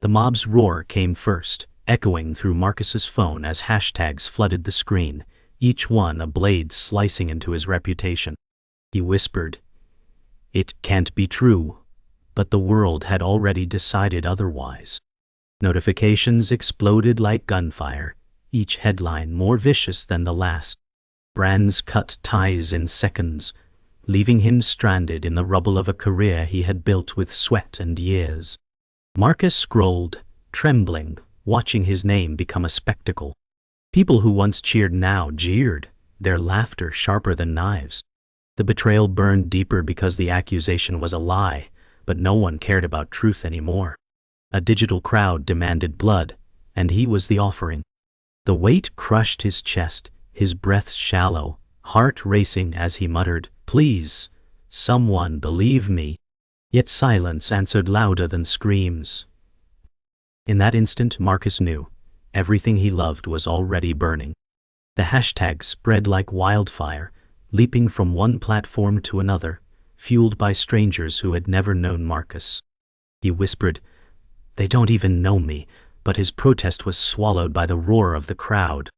The mob's roar came first, echoing through Marcus's phone as hashtags flooded the screen, each one a blade slicing into his reputation. He whispered, "It can't be true," but the world had already decided otherwise. Notifications exploded like gunfire, each headline more vicious than the last. Brands cut ties in seconds, leaving him stranded in the rubble of a career he had built with sweat and years. Marcus scrolled, trembling, watching his name become a spectacle. People who once cheered now jeered, their laughter sharper than knives. The betrayal burned deeper because the accusation was a lie, but no one cared about truth anymore. A digital crowd demanded blood, and he was the offering. The weight crushed his chest, his breath shallow, heart racing as he muttered, "Please, someone believe me." Yet silence answered louder than screams. In that instant Marcus knew, everything he loved was already burning. The hashtag spread like wildfire, leaping from one platform to another, fueled by strangers who had never known Marcus. He whispered, "They don't even know me," but his protest was swallowed by the roar of the crowd.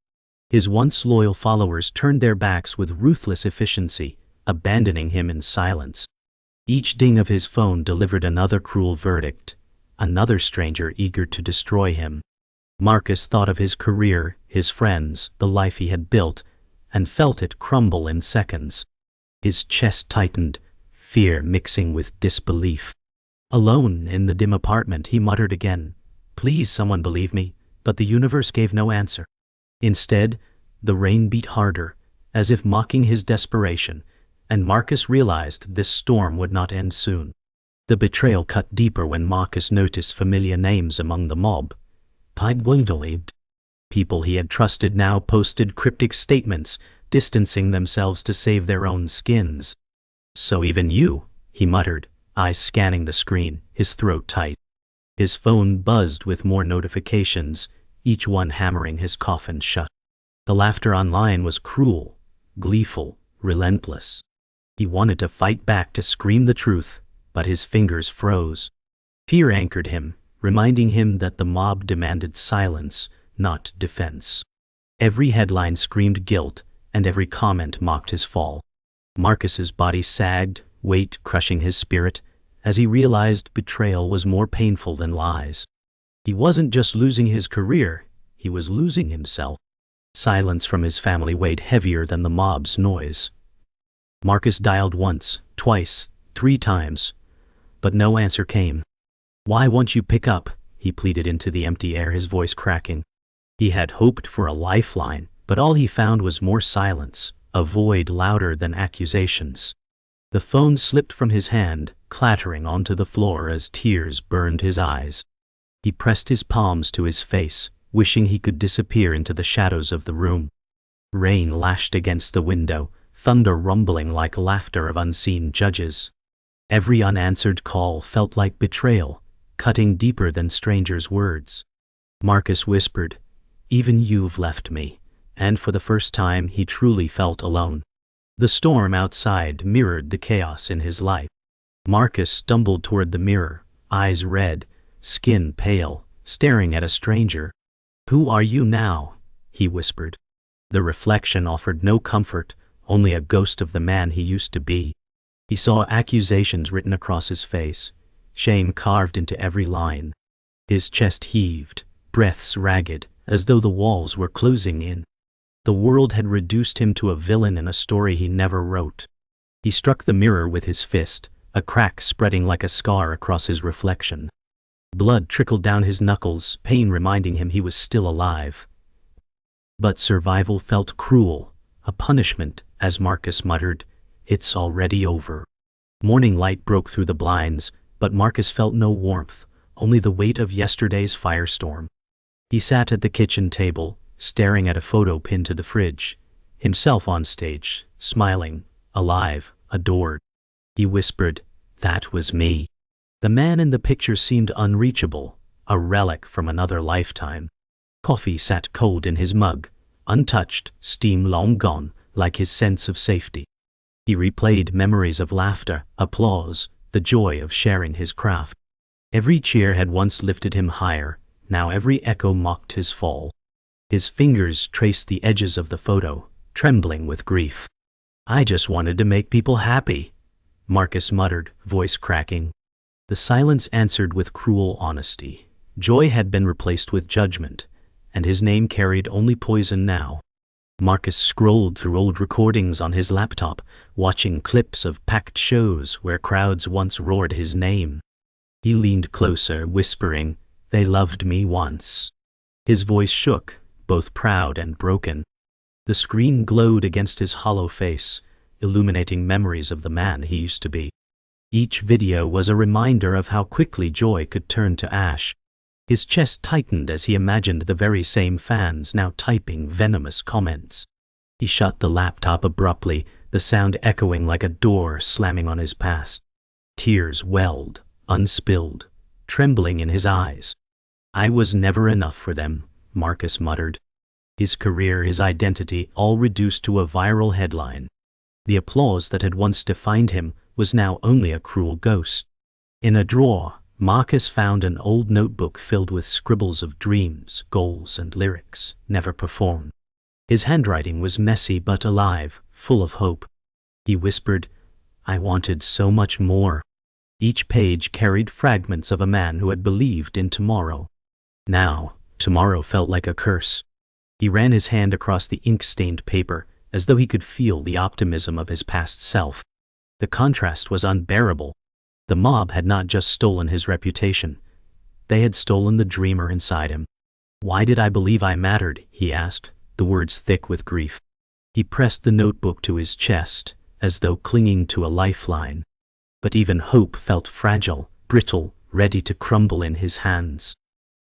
His once loyal followers turned their backs with ruthless efficiency, abandoning him in silence. Each ding of his phone delivered another cruel verdict, another stranger eager to destroy him. Marcus thought of his career, his friends, the life he had built, and felt it crumble in seconds. His chest tightened, fear mixing with disbelief. Alone in the dim apartment, he muttered again, "Please, someone believe me," but the universe gave no answer. Instead, the rain beat harder, as if mocking his desperation, and Marcus realized this storm would not end soon. The betrayal cut deeper when Marcus noticed familiar names among the mob. People he had trusted now posted cryptic statements, distancing themselves to save their own skins. "So even you," he muttered, eyes scanning the screen, his throat tight. His phone buzzed with more notifications, each one hammering his coffin shut. The laughter online was cruel, gleeful, relentless. He wanted to fight back, to scream the truth, but his fingers froze. Fear anchored him, reminding him that the mob demanded silence, not defense. Every headline screamed guilt, and every comment mocked his fall. Marcus's body sagged, weight crushing his spirit, as he realized betrayal was more painful than lies. He wasn't just losing his career, he was losing himself. Silence from his family weighed heavier than the mob's noise. Marcus dialed once, twice, 3 times, but no answer came. "Why won't you pick up?" he pleaded into the empty air, his voice cracking. He had hoped for a lifeline, but all he found was more silence, a void louder than accusations. The phone slipped from his hand, clattering onto the floor as tears burned his eyes. He pressed his palms to his face, wishing he could disappear into the shadows of the room. Rain lashed against the window, thunder rumbling like laughter of unseen judges. Every unanswered call felt like betrayal, cutting deeper than strangers' words. Marcus whispered, "Even you've left me," and for the first time he truly felt alone. The storm outside mirrored the chaos in his life. Marcus stumbled toward the mirror, eyes red, skin pale, staring at a stranger. "Who are you now?" he whispered. The reflection offered no comfort, only a ghost of the man he used to be. He saw accusations written across his face, shame carved into every line. His chest heaved, breaths ragged, as though the walls were closing in. The world had reduced him to a villain in a story he never wrote. He struck the mirror with his fist, a crack spreading like a scar across his reflection. Blood trickled down his knuckles, pain reminding him he was still alive. But survival felt cruel, a punishment, as Marcus muttered, "It's already over." Morning light broke through the blinds, but Marcus felt no warmth, only the weight of yesterday's firestorm. He sat at the kitchen table, staring at a photo pinned to the fridge, himself on stage, smiling, alive, adored. He whispered, "That was me." The man in the picture seemed unreachable, a relic from another lifetime. Coffee sat cold in his mug, untouched, steam long gone, like his sense of safety. He replayed memories of laughter, applause, the joy of sharing his craft. Every cheer had once lifted him higher, now every echo mocked his fall. His fingers traced the edges of the photo, trembling with grief. "I just wanted to make people happy," Marcus muttered, voice cracking. The silence answered with cruel honesty. Joy had been replaced with judgment, and his name carried only poison now. Marcus scrolled through old recordings on his laptop, watching clips of packed shows where crowds once roared his name. He leaned closer, whispering, "They loved me once." His voice shook, both proud and broken. The screen glowed against his hollow face, illuminating memories of the man he used to be. Each video was a reminder of how quickly joy could turn to ash. His chest tightened as he imagined the very same fans now typing venomous comments. He shut the laptop abruptly, the sound echoing like a door slamming on his past. Tears welled, unspilled, trembling in his eyes. "I was never enough for them," Marcus muttered. His career, his identity, all reduced to a viral headline. The applause that had once defined him was now only a cruel ghost. In a drawer, Marcus found an old notebook filled with scribbles of dreams, goals, and lyrics never performed. His handwriting was messy but alive, full of hope. He whispered, "I wanted so much more." Each page carried fragments of a man who had believed in tomorrow. Now, tomorrow felt like a curse. He ran his hand across the ink-stained paper, as though he could feel the optimism of his past self. The contrast was unbearable. The mob had not just stolen his reputation. They had stolen the dreamer inside him. "Why did I believe I mattered?" he asked, the words thick with grief. He pressed the notebook to his chest, as though clinging to a lifeline. But even hope felt fragile, brittle, ready to crumble in his hands.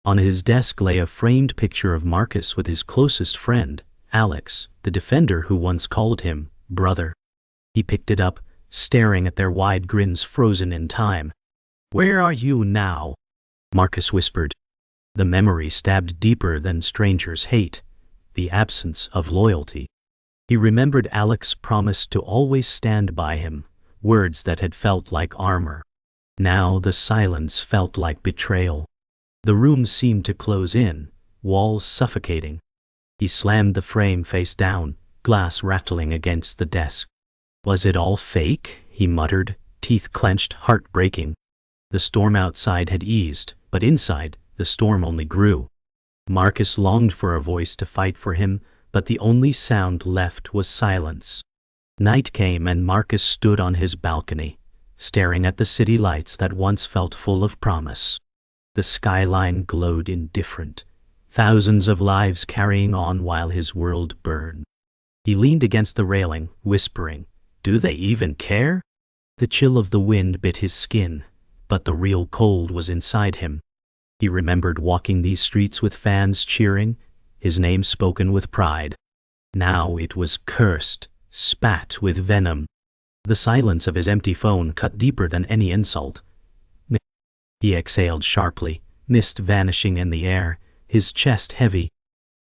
On his desk lay a framed picture of Marcus with his closest friend, Alex, the defender who once called him brother. He picked it up, staring at their wide grins frozen in time. "Where are you now?" Marcus whispered. The memory stabbed deeper than strangers hate, the absence of loyalty. He remembered Alex's promise to always stand by him, words that had felt like armor. Now the silence felt like betrayal. The room seemed to close in, walls suffocating. He slammed the frame face down, glass rattling against the desk. "Was it all fake?" he muttered, teeth clenched, heart breaking. The storm outside had eased, but inside, the storm only grew. Marcus longed for a voice to fight for him, but the only sound left was silence. Night came and Marcus stood on his balcony, staring at the city lights that once felt full of promise. The skyline glowed indifferent, thousands of lives carrying on while his world burned. He leaned against the railing, whispering, "Do they even care?" The chill of the wind bit his skin, but the real cold was inside him. He remembered walking these streets with fans cheering, his name spoken with pride. Now it was cursed, spat with venom. The silence of his empty phone cut deeper than any insult. He exhaled sharply, mist vanishing in the air, his chest heavy.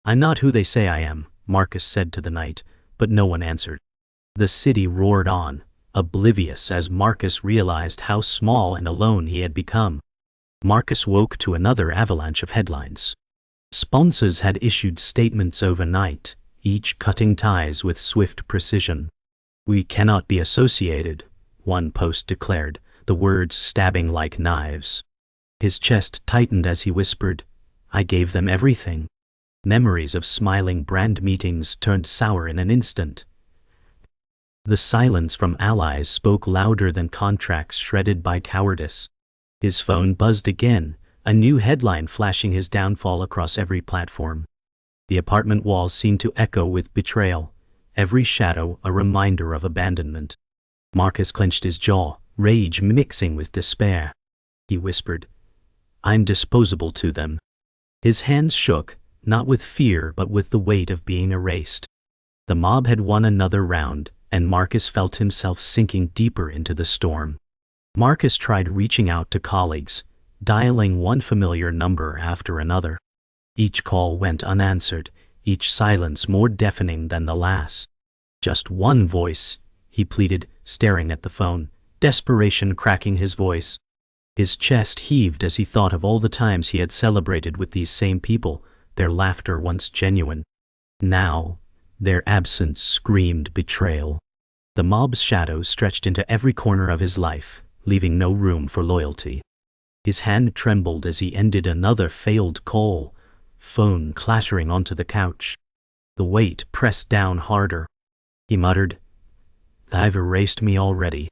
"I'm not who they say I am," Marcus said to the night, but no one answered. The city roared on, oblivious as Marcus realized how small and alone he had become. Marcus woke to another avalanche of headlines. Sponsors had issued statements overnight, each cutting ties with swift precision. "We cannot be associated," one post declared, the words stabbing like knives. His chest tightened as he whispered, "I gave them everything." Memories of smiling brand meetings turned sour in an instant. The silence from allies spoke louder than contracts shredded by cowardice. His phone buzzed again, a new headline flashing his downfall across every platform. The apartment walls seemed to echo with betrayal, every shadow a reminder of abandonment. Marcus clenched his jaw, rage mixing with despair. He whispered, "I'm disposable to them." His hands shook, not with fear but with the weight of being erased. The mob had won another round, and Marcus felt himself sinking deeper into the storm. Marcus tried reaching out to colleagues, dialing one familiar number after another. Each call went unanswered, each silence more deafening than the last. "Just one voice," he pleaded, staring at the phone, desperation cracking his voice. His chest heaved as he thought of all the times he had celebrated with these same people, their laughter once genuine. Now, their absence screamed betrayal. The mob's shadow stretched into every corner of his life, leaving no room for loyalty. His hand trembled as he ended another failed call, phone clattering onto the couch. The weight pressed down harder. He muttered, "They've erased me already."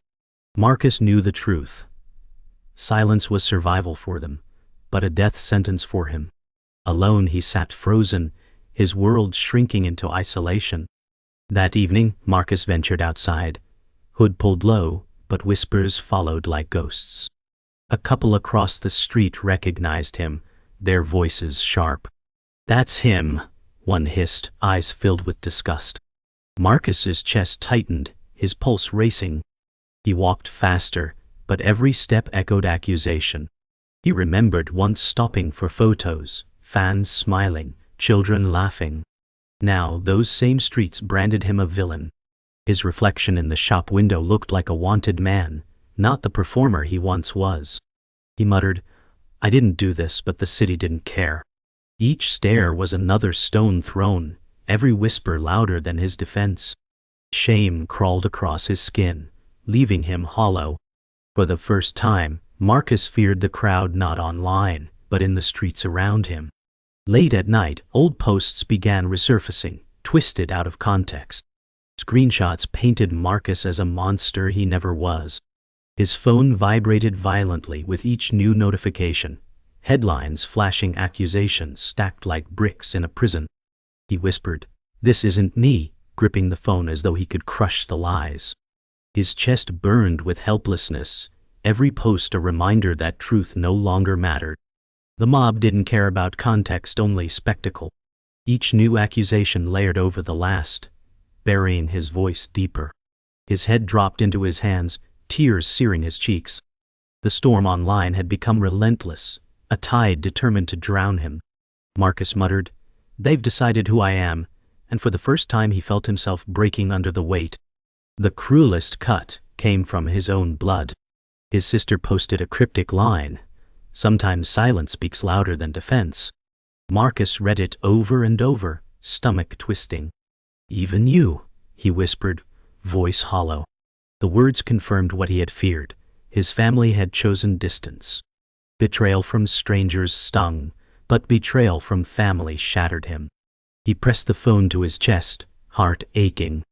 Marcus knew the truth. Silence was survival for them, but a death sentence for him. Alone he sat frozen, his world shrinking into isolation. That evening, Marcus ventured outside. Hood pulled low, but whispers followed like ghosts. A couple across the street recognized him, their voices sharp. "That's him," one hissed, eyes filled with disgust. Marcus's chest tightened, his pulse racing. He walked faster, but every step echoed accusation. He remembered once stopping for photos, fans smiling, children laughing. Now those same streets branded him a villain. His reflection in the shop window looked like a wanted man, not the performer he once was. He muttered, "I didn't do this, but the city didn't care." Each stare was another stone thrown, every whisper louder than his defense. Shame crawled across his skin, leaving him hollow. For the first time, Marcus feared the crowd not online, but in the streets around him. Late at night, old posts began resurfacing, twisted out of context. Screenshots painted Marcus as a monster he never was. His phone vibrated violently with each new notification, headlines flashing accusations stacked like bricks in a prison. He whispered, "This isn't me," gripping the phone as though he could crush the lies. His chest burned with helplessness, every post a reminder that truth no longer mattered. The mob didn't care about context, only spectacle. Each new accusation layered over the last, burying his voice deeper. His head dropped into his hands, tears searing his cheeks. The storm online had become relentless, a tide determined to drown him. Marcus muttered, "They've decided who I am," and for the first time he felt himself breaking under the weight. The cruelest cut came from his own blood. His sister posted a cryptic line, "Sometimes silence speaks louder than defense." Marcus read it over and over, stomach twisting. "Even you," he whispered, voice hollow. The words confirmed what he had feared. His family had chosen distance. Betrayal from strangers stung, but betrayal from family shattered him. He pressed the phone to his chest, heart aching.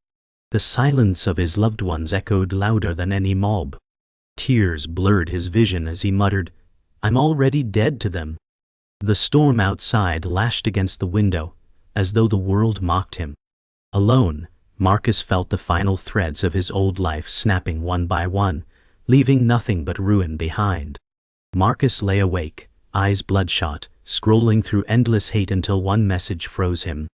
The silence of his loved ones echoed louder than any mob. Tears blurred his vision as he muttered, "I'm already dead to them." The storm outside lashed against the window, as though the world mocked him. Alone, Marcus felt the final threads of his old life snapping one by one, leaving nothing but ruin behind. Marcus lay awake, eyes bloodshot, scrolling through endless hate until one message froze him.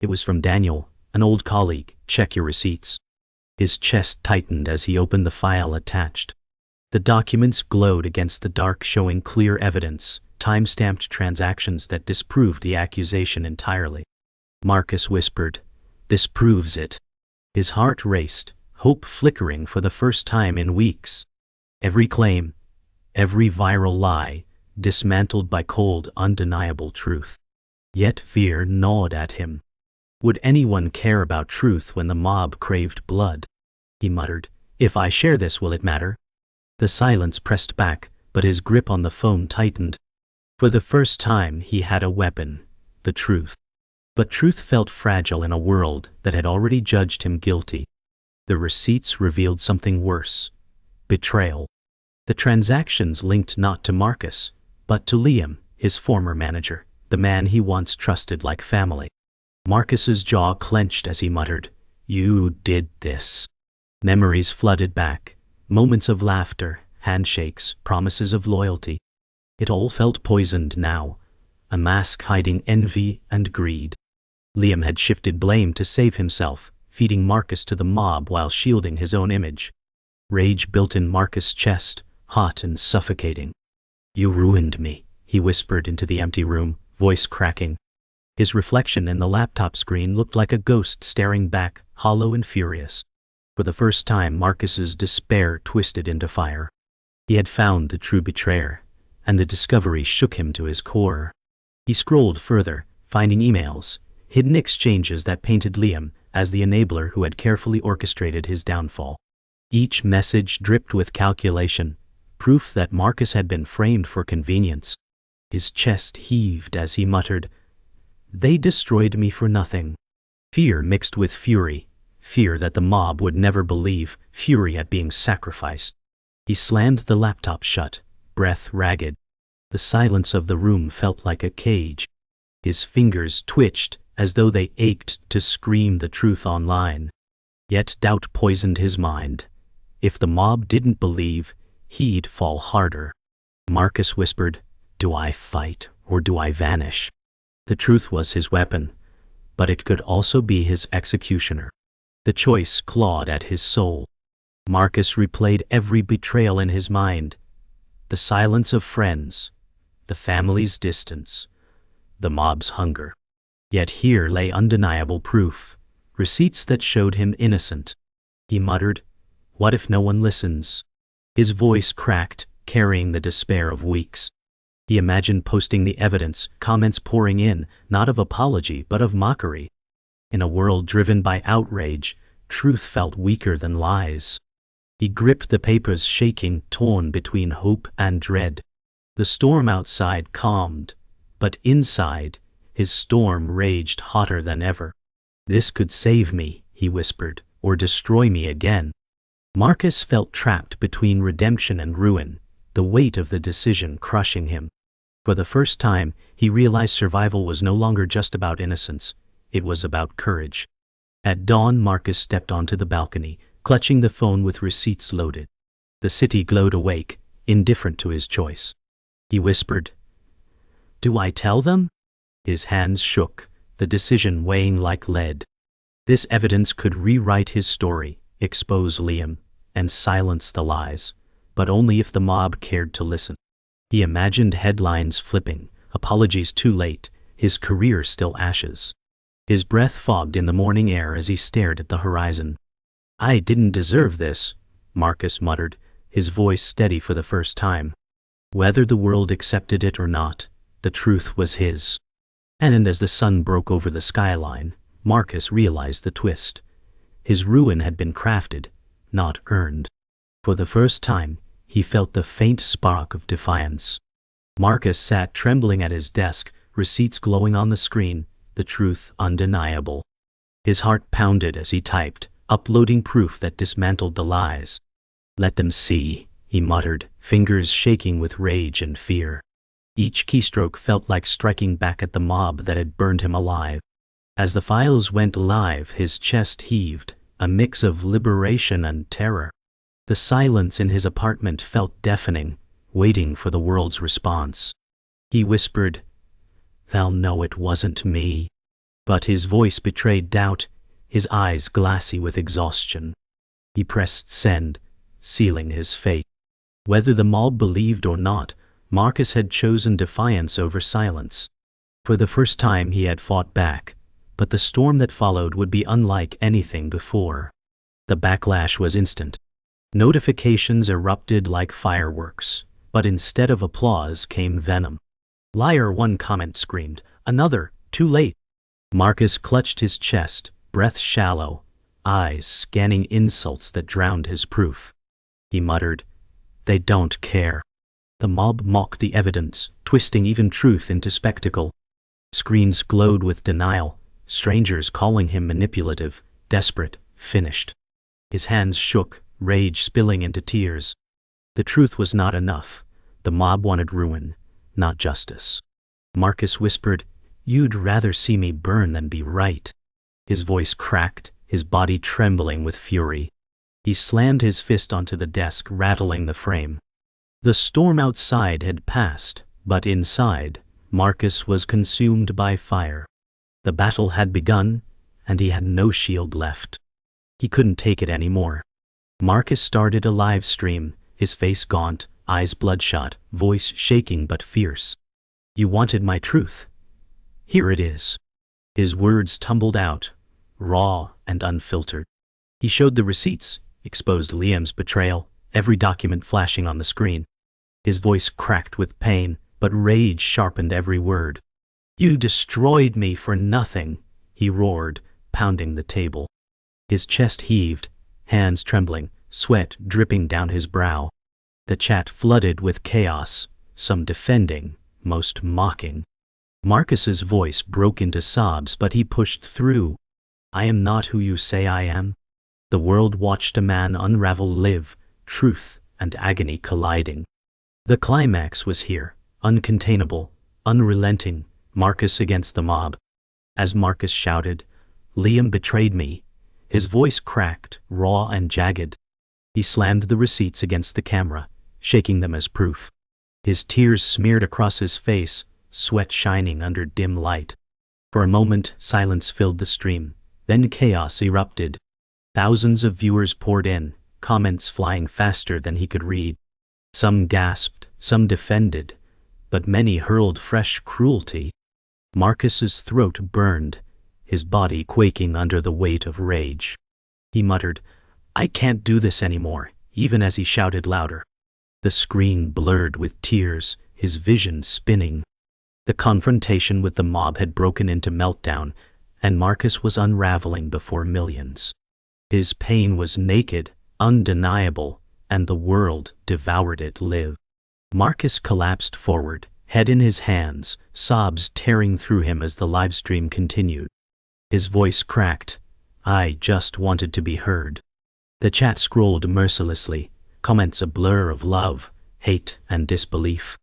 It was from Daniel, an old colleague. "Check your receipts." His chest tightened as he opened the file attached. The documents glowed against the dark, showing clear evidence, time-stamped transactions that disproved the accusation entirely. Marcus whispered, "This proves it." His heart raced, hope flickering for the first time in weeks. Every claim, every viral lie, dismantled by cold, undeniable truth. Yet fear gnawed at him. Would anyone care about truth when the mob craved blood? He muttered, "If I share this, will it matter?" The silence pressed back, but his grip on the phone tightened. For the first time he had a weapon, the truth. But truth felt fragile in a world that had already judged him guilty. The receipts revealed something worse: betrayal. The transactions linked not to Marcus, but to Liam, his former manager, the man he once trusted like family. Marcus's jaw clenched as he muttered, "You did this." Memories flooded back, moments of laughter, handshakes, promises of loyalty. It all felt poisoned now, a mask hiding envy and greed. Liam had shifted blame to save himself, feeding Marcus to the mob while shielding his own image. Rage built in Marcus' chest, hot and suffocating. "You ruined me," he whispered into the empty room, voice cracking. His reflection in the laptop screen looked like a ghost staring back, hollow and furious. For the first time, Marcus's despair twisted into fire. He had found the true betrayer, and the discovery shook him to his core. He scrolled further, finding emails, hidden exchanges that painted Liam as the enabler who had carefully orchestrated his downfall. Each message dripped with calculation, proof that Marcus had been framed for convenience. His chest heaved as he muttered, "They destroyed me for nothing." Fear mixed with fury, fear that the mob would never believe, fury at being sacrificed. He slammed the laptop shut, breath ragged. The silence of the room felt like a cage. His fingers twitched as though they ached to scream the truth online. Yet doubt poisoned his mind. If the mob didn't believe, he'd fall harder. Marcus whispered, "Do I fight or do I vanish?" The truth was his weapon, but it could also be his executioner. The choice clawed at his soul. Marcus replayed every betrayal in his mind. The silence of friends, the family's distance, the mob's hunger. Yet here lay undeniable proof, receipts that showed him innocent. He muttered, "What if no one listens?" His voice cracked, carrying the despair of weeks. He imagined posting the evidence, comments pouring in, not of apology but of mockery. In a world driven by outrage, truth felt weaker than lies. He gripped the papers, shaking, torn between hope and dread. The storm outside calmed, but inside, his storm raged hotter than ever. "This could save me," he whispered, "or destroy me again." Marcus felt trapped between redemption and ruin, the weight of the decision crushing him. For the first time, he realized survival was no longer just about innocence, it was about courage. At dawn, Marcus stepped onto the balcony, clutching the phone with receipts loaded. The city glowed awake, indifferent to his choice. He whispered, "Do I tell them?" His hands shook, the decision weighing like lead. This evidence could rewrite his story, expose Liam, and silence the lies, but only if the mob cared to listen. He imagined headlines flipping, apologies too late, his career still ashes. His breath fogged in the morning air as he stared at the horizon. "I didn't deserve this," Marcus muttered, his voice steady for the first time. Whether the world accepted it or not, the truth was his. And as the sun broke over the skyline, Marcus realized the twist. His ruin had been crafted, not earned. For the first time, he felt the faint spark of defiance. Marcus sat trembling at his desk, receipts glowing on the screen, the truth undeniable. His heart pounded as he typed, uploading proof that dismantled the lies. "Let them see," he muttered, fingers shaking with rage and fear. Each keystroke felt like striking back at the mob that had burned him alive. As the files went live, his chest heaved, a mix of liberation and terror. The silence in his apartment felt deafening, waiting for the world's response. He whispered, "They'll know it wasn't me." But his voice betrayed doubt, his eyes glassy with exhaustion. He pressed send, sealing his fate. Whether the mob believed or not, Marcus had chosen defiance over silence. For the first time he had fought back, but the storm that followed would be unlike anything before. The backlash was instant. Notifications erupted like fireworks, but instead of applause came venom. "Liar," one comment screamed, another, "Too late." Marcus clutched his chest, breath shallow, eyes scanning insults that drowned his proof. He muttered, "They don't care." The mob mocked the evidence, twisting even truth into spectacle. Screens glowed with denial, strangers calling him manipulative, desperate, finished. His hands shook, rage spilling into tears. The truth was not enough. The mob wanted ruin, not justice. Marcus whispered, "You'd rather see me burn than be right." His voice cracked, his body trembling with fury. He slammed his fist onto the desk, rattling the frame. The storm outside had passed, but inside, Marcus was consumed by fire. The battle had begun, and he had no shield left. He couldn't take it anymore. Marcus started a live stream, his face gaunt, eyes bloodshot, voice shaking but fierce. "You wanted my truth. Here it is." His words tumbled out, raw and unfiltered. He showed the receipts, exposed Liam's betrayal, every document flashing on the screen. His voice cracked with pain, but rage sharpened every word. "You destroyed me for nothing," he roared, pounding the table. His chest heaved, hands trembling, sweat dripping down his brow. The chat flooded with chaos, some defending, most mocking. Marcus's voice broke into sobs, but he pushed through. "I am not who you say I am." The world watched a man unravel, live, truth and agony colliding. The climax was here, uncontainable, unrelenting, Marcus against the mob. As Marcus shouted, "Liam betrayed me," his voice cracked, raw and jagged. He slammed the receipts against the camera, shaking them as proof. His tears smeared across his face, sweat shining under dim light. For a moment, silence filled the stream, then chaos erupted. Thousands of viewers poured in, comments flying faster than he could read. Some gasped, some defended, but many hurled fresh cruelty. Marcus's throat burned, his body quaking under the weight of rage. He muttered, "I can't do this anymore," even as he shouted louder. The screen blurred with tears, his vision spinning. The confrontation with the mob had broken into meltdown, and Marcus was unraveling before millions. His pain was naked, undeniable, and the world devoured it live. Marcus collapsed forward, head in his hands, sobs tearing through him as the livestream continued. His voice cracked, "I just wanted to be heard." The chat scrolled mercilessly, comments a blur of love, hate, and disbelief.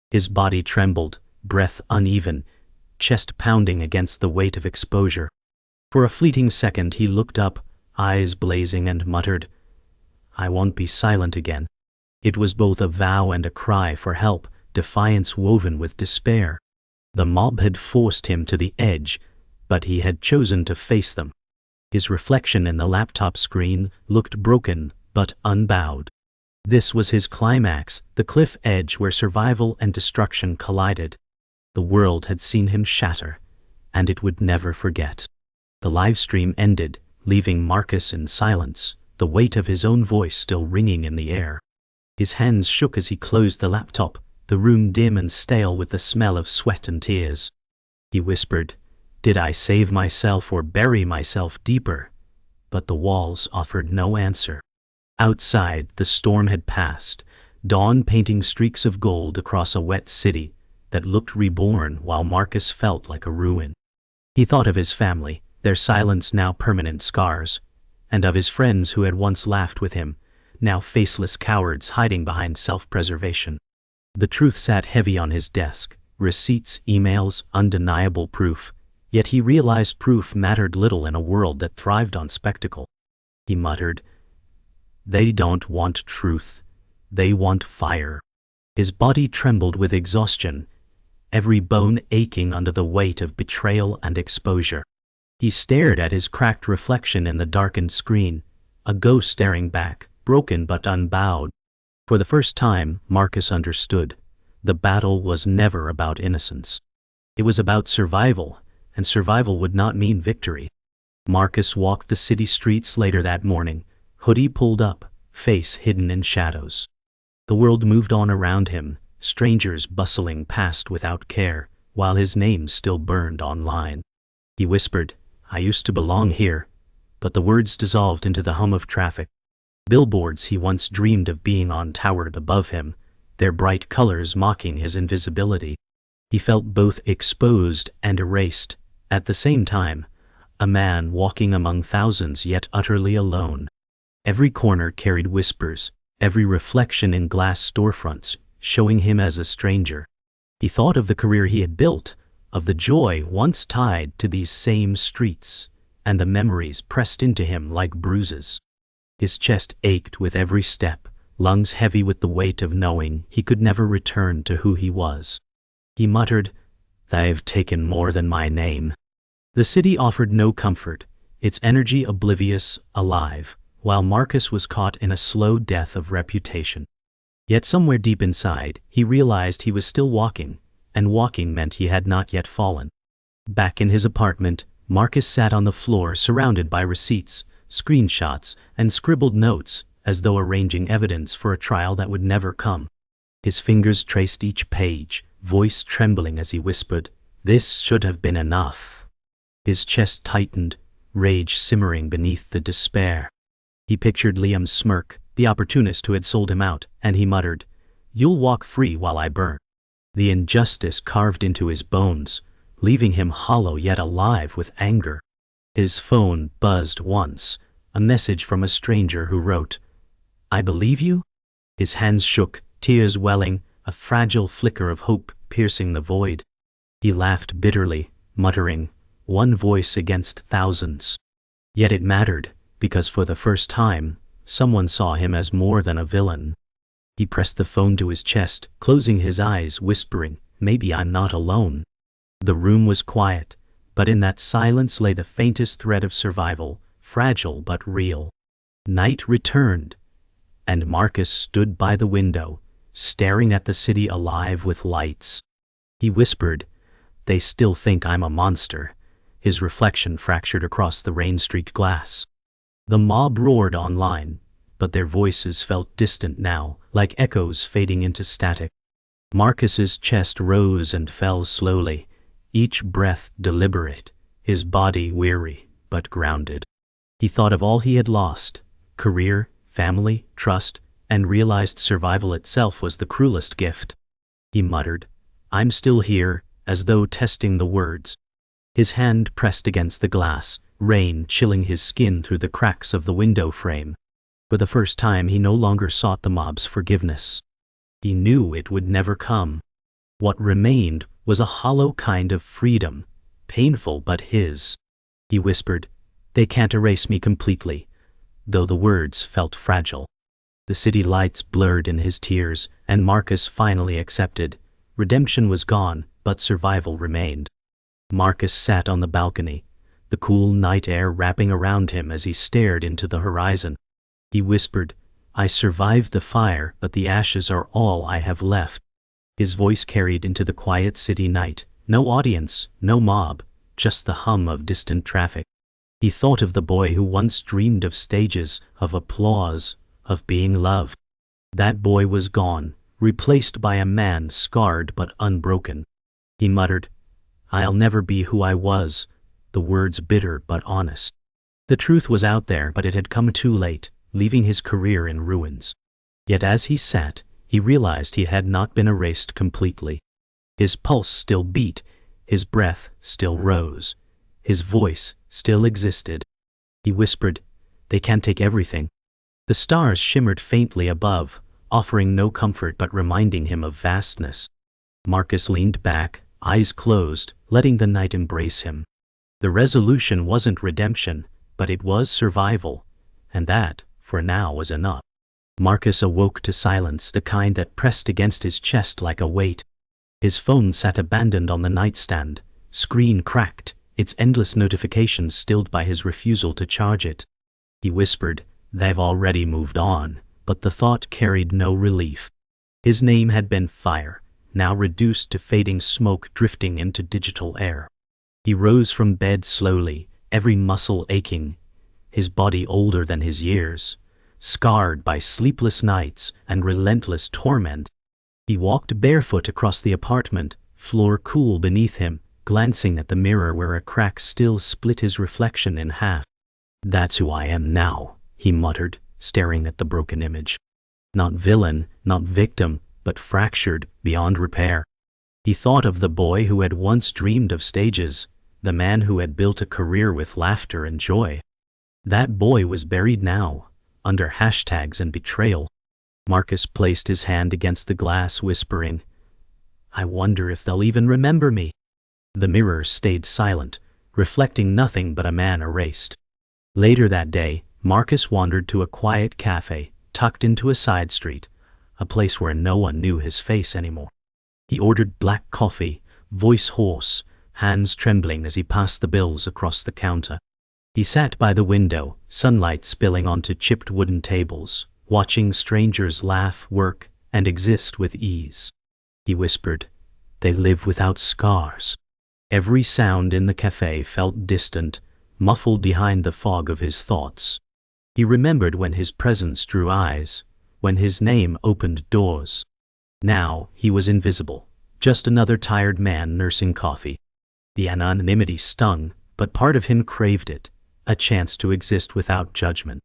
His body trembled, breath uneven, chest pounding against the weight of exposure. For a fleeting second he looked up, eyes blazing, and muttered, "I won't be silent again." It was both a vow and a cry for help, defiance woven with despair. The mob had forced him to the edge, but he had chosen to face them. His reflection in the laptop screen looked broken, but unbowed. This was his climax, the cliff edge where survival and destruction collided. The world had seen him shatter, and it would never forget. The livestream ended, leaving Marcus in silence, the weight of his own voice still ringing in the air. His hands shook as he closed the laptop, the room dim and stale with the smell of sweat and tears. He whispered, "Did I save myself or bury myself deeper?" But the walls offered no answer. Outside, the storm had passed, dawn painting streaks of gold across a wet city that looked reborn while Marcus felt like a ruin. He thought of his family, their silence now permanent scars, and of his friends who had once laughed with him, now faceless cowards hiding behind self-preservation. The truth sat heavy on his desk, receipts, emails, undeniable proof, yet he realized proof mattered little in a world that thrived on spectacle. He muttered, "They don't want truth, they want fire." His body trembled with exhaustion, every bone aching under the weight of betrayal and exposure. He stared at his cracked reflection in the darkened screen, a ghost staring back, broken but unbowed. For the first time, Marcus understood. The battle was never about innocence. It was about survival, and survival would not mean victory. Marcus walked the city streets later that morning, hoodie pulled up, face hidden in shadows. The world moved on around him, strangers bustling past without care, while his name still burned online. He whispered, "I used to belong here," but the words dissolved into the hum of traffic. Billboards he once dreamed of being on towered above him, their bright colors mocking his invisibility. He felt both exposed and erased, at the same time, a man walking among thousands yet utterly alone. Every corner carried whispers, every reflection in glass storefronts, showing him as a stranger. He thought of the career he had built, of the joy once tied to these same streets, and the memories pressed into him like bruises. His chest ached with every step, lungs heavy with the weight of knowing he could never return to who he was. He muttered, "They've taken more than my name." The city offered no comfort, its energy oblivious, alive, while Marcus was caught in a slow death of reputation. Yet somewhere deep inside, he realized he was still walking, and walking meant he had not yet fallen. Back in his apartment, Marcus sat on the floor surrounded by receipts, screenshots, and scribbled notes, as though arranging evidence for a trial that would never come. His fingers traced each page, voice trembling as he whispered, "This should have been enough." His chest tightened, rage simmering beneath the despair. He pictured Liam's smirk, the opportunist who had sold him out, and he muttered, "You'll walk free while I burn." The injustice carved into his bones, leaving him hollow yet alive with anger. His phone buzzed once, a message from a stranger who wrote, "I believe you?" His hands shook, tears welling, a fragile flicker of hope piercing the void. He laughed bitterly, muttering, "One voice against thousands." Yet it mattered, because for the first time, someone saw him as more than a villain. He pressed the phone to his chest, closing his eyes, whispering, "Maybe I'm not alone." The room was quiet, but in that silence lay the faintest thread of survival, fragile but real. Night returned, and Marcus stood by the window, staring at the city alive with lights. He whispered, "They still think I'm a monster." His reflection fractured across the rain-streaked glass. The mob roared online, but their voices felt distant now, like echoes fading into static. Marcus's chest rose and fell slowly, each breath deliberate, his body weary but grounded. He thought of all he had lost: career, family, trust, and realized survival itself was the cruelest gift. He muttered, "I'm still here," as though testing the words. His hand pressed against the glass, rain chilling his skin through the cracks of the window frame. For the first time he no longer sought the mob's forgiveness. He knew it would never come. What remained was a hollow kind of freedom, painful but his. He whispered, "They can't erase me completely," though the words felt fragile. The city lights blurred in his tears, and Marcus finally accepted. Redemption was gone, but survival remained. Marcus sat on the balcony, the cool night air wrapping around him as he stared into the horizon. He whispered, "I survived the fire, but the ashes are all I have left." His voice carried into the quiet city night. No audience, no mob, just the hum of distant traffic. He thought of the boy who once dreamed of stages, of applause, of being loved. That boy was gone, replaced by a man scarred but unbroken. He muttered, "I'll never be who I was," the words bitter but honest. The truth was out there, but it had come too late, leaving his career in ruins. Yet as he sat, he realized he had not been erased completely. His pulse still beat, his breath still rose, his voice still existed. He whispered, "They can't take everything." The stars shimmered faintly above, offering no comfort but reminding him of vastness. Marcus leaned back, eyes closed, letting the night embrace him. The resolution wasn't redemption, but it was survival, and that, for now, was enough. Marcus awoke to silence, the kind that pressed against his chest like a weight. His phone sat abandoned on the nightstand, screen cracked, its endless notifications stilled by his refusal to charge it. He whispered, "They've already moved on," but the thought carried no relief. His name had been fire, now reduced to fading smoke drifting into digital air. He rose from bed slowly, every muscle aching, his body older than his years, scarred by sleepless nights and relentless torment. He walked barefoot across the apartment, floor cool beneath him, glancing at the mirror where a crack still split his reflection in half. "That's who I am now," he muttered, staring at the broken image. Not villain, not victim, but fractured beyond repair. He thought of the boy who had once dreamed of stages, the man who had built a career with laughter and joy. That boy was buried now, under hashtags and betrayal. Marcus placed his hand against the glass, whispering, "I wonder if they'll even remember me." The mirror stayed silent, reflecting nothing but a man erased. Later that day, Marcus wandered to a quiet cafe, tucked into a side street, a place where no one knew his face anymore. He ordered black coffee, voice hoarse, hands trembling as he passed the bills across the counter. He sat by the window, sunlight spilling onto chipped wooden tables, watching strangers laugh, work, and exist with ease. He whispered, "They live without scars." Every sound in the cafe felt distant, muffled behind the fog of his thoughts. He remembered when his presence drew eyes, when his name opened doors. Now, he was invisible, just another tired man nursing coffee. The anonymity stung, but part of him craved it, a chance to exist without judgment.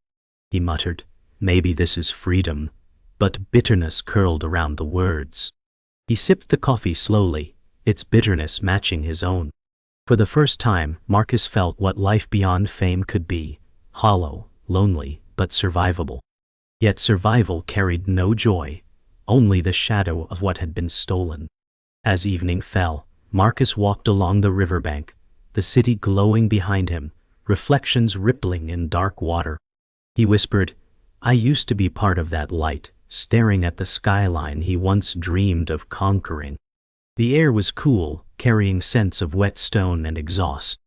He muttered, "Maybe this is freedom," but bitterness curled around the words. He sipped the coffee slowly, its bitterness matching his own. For the first time, Marcus felt what life beyond fame could be, hollow, lonely, but survivable. Yet survival carried no joy, only the shadow of what had been stolen. As evening fell, Marcus walked along the riverbank, the city glowing behind him, reflections rippling in dark water. He whispered, "I used to be part of that light," staring at the skyline he once dreamed of conquering. The air was cool, carrying scents of wet stone and exhaust.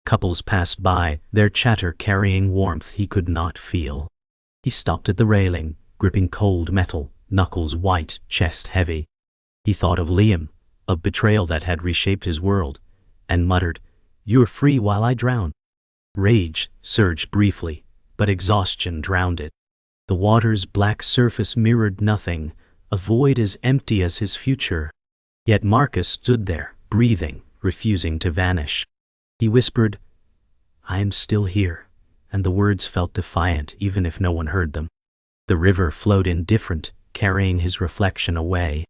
Couples passed by, their chatter carrying warmth he could not feel. He stopped at the railing, gripping cold metal, knuckles white, chest heavy. He thought of Liam, of betrayal that had reshaped his world, and muttered, "You're free while I drown." Rage surged briefly, but exhaustion drowned it. The water's black surface mirrored nothing, a void as empty as his future. Yet Marcus stood there, breathing, refusing to vanish. He whispered, "I am still here," and the words felt defiant even if no one heard them. The river flowed indifferent, carrying his reflection away.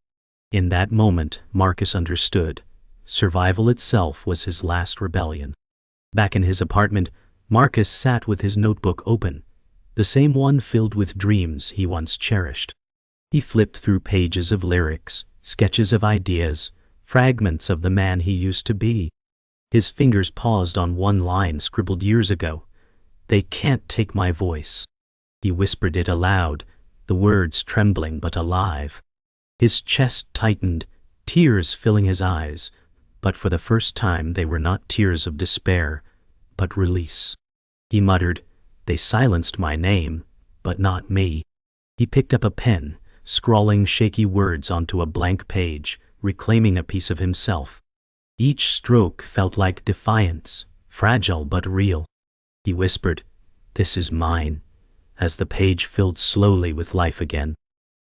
In that moment, Marcus understood. Survival itself was his last rebellion. Back in his apartment, Marcus sat with his notebook open, the same one filled with dreams he once cherished. He flipped through pages of lyrics, sketches of ideas, fragments of the man he used to be. His fingers paused on one line scribbled years ago. "They can't take my voice." He whispered it aloud, the words trembling but alive. His chest tightened, tears filling his eyes, but for the first time they were not tears of despair, but release. He muttered, "They silenced my name, but not me." He picked up a pen, scrawling shaky words onto a blank page, reclaiming a piece of himself. Each stroke felt like defiance, fragile but real. He whispered, "This is mine," as the page filled slowly with life again.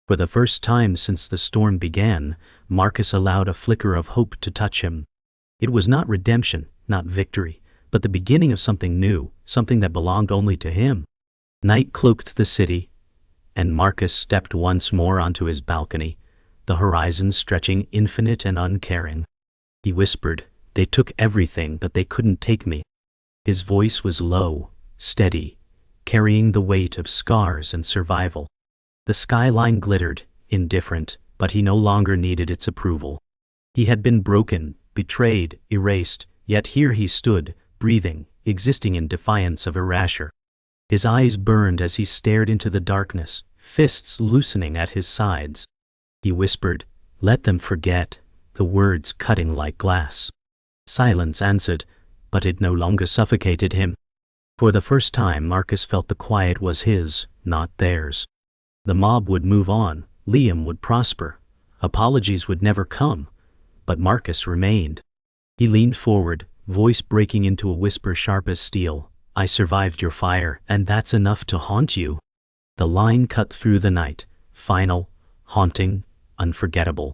For the first time since the storm began, Marcus allowed a flicker of hope to touch him. It was not redemption, not victory, but the beginning of something new, something that belonged only to him. Night cloaked the city, and Marcus stepped once more onto his balcony, the horizon stretching infinite and uncaring. He whispered, "They took everything, but they couldn't take me." His voice was low, steady, carrying the weight of scars and survival. The skyline glittered, indifferent, but he no longer needed its approval. He had been broken, betrayed, erased, yet here he stood, breathing, existing in defiance of erasure. His eyes burned as he stared into the darkness, fists loosening at his sides. He whispered, "Let them forget," the words cutting like glass. Silence answered, but it no longer suffocated him. For the first time Marcus felt the quiet was his, not theirs. The mob would move on, Liam would prosper, apologies would never come, but Marcus remained. He leaned forward, voice breaking into a whisper sharp as steel, "I survived your fire, and that's enough to haunt you." The line cut through the night, final, haunting, unforgettable.